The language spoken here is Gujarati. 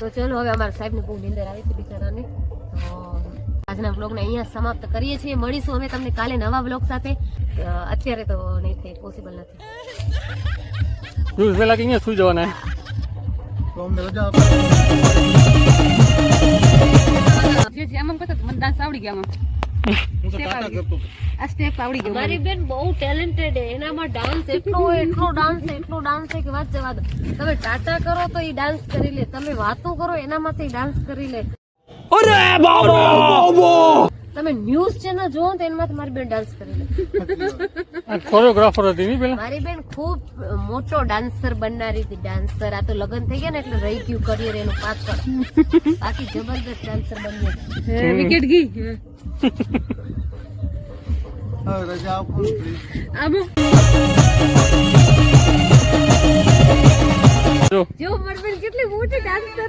તો ચલો હવે અમારા સાહેબને બહુ નીંદર આવી છે બિચારાને. તો આજના વ્લોગને અહીંયા સમાપ્ત કરીએ છીએ. મળીશું અમે તમને કાલે નવા વ્લોગ સાથે. અત્યારે તો નહીં થાય, પોસિબલ નથી. પેલા કે અહીંયા સુઈ જવાના તો અમને રજા જે આમ કરતો મને ડાન્સ આવડી ગયા હું તો ટાટા કરતો આ સ્ટેપ આવડી ગયો મારી બેન બહુ ટેલેન્ટેડ છે. એનામાં ડાન્સ એટલો ડાન્સ છે કે વાત જવા દો. તમે ટાટા કરો તો એ ડાન્સ કરી લે, તમે વાતો કરો એનામાંથી ડાન્સ કરી લે. તમે ન્યૂઝ ચેનલ જોવો તો એનામાંથી મારી બેન ડાન્સ કરી લે. કોરિયોગ્રાફર હતી નહીં પેલા. મારી બેન ખૂબ મોટો ડાન્સર બનનારી હતી. ડાન્સર આ તો લગ્ન થઈ ગયા ને એટલે રહી ગયું કરિયર એનું પાછળ. બાકી જબરદસ્ત ડાન્સર બન્યો. વિકેટ ગઈ હવે રજા આપો પ્લીઝ. આબો જો જો મારી બેન કેટલી મોટી ડાન્સર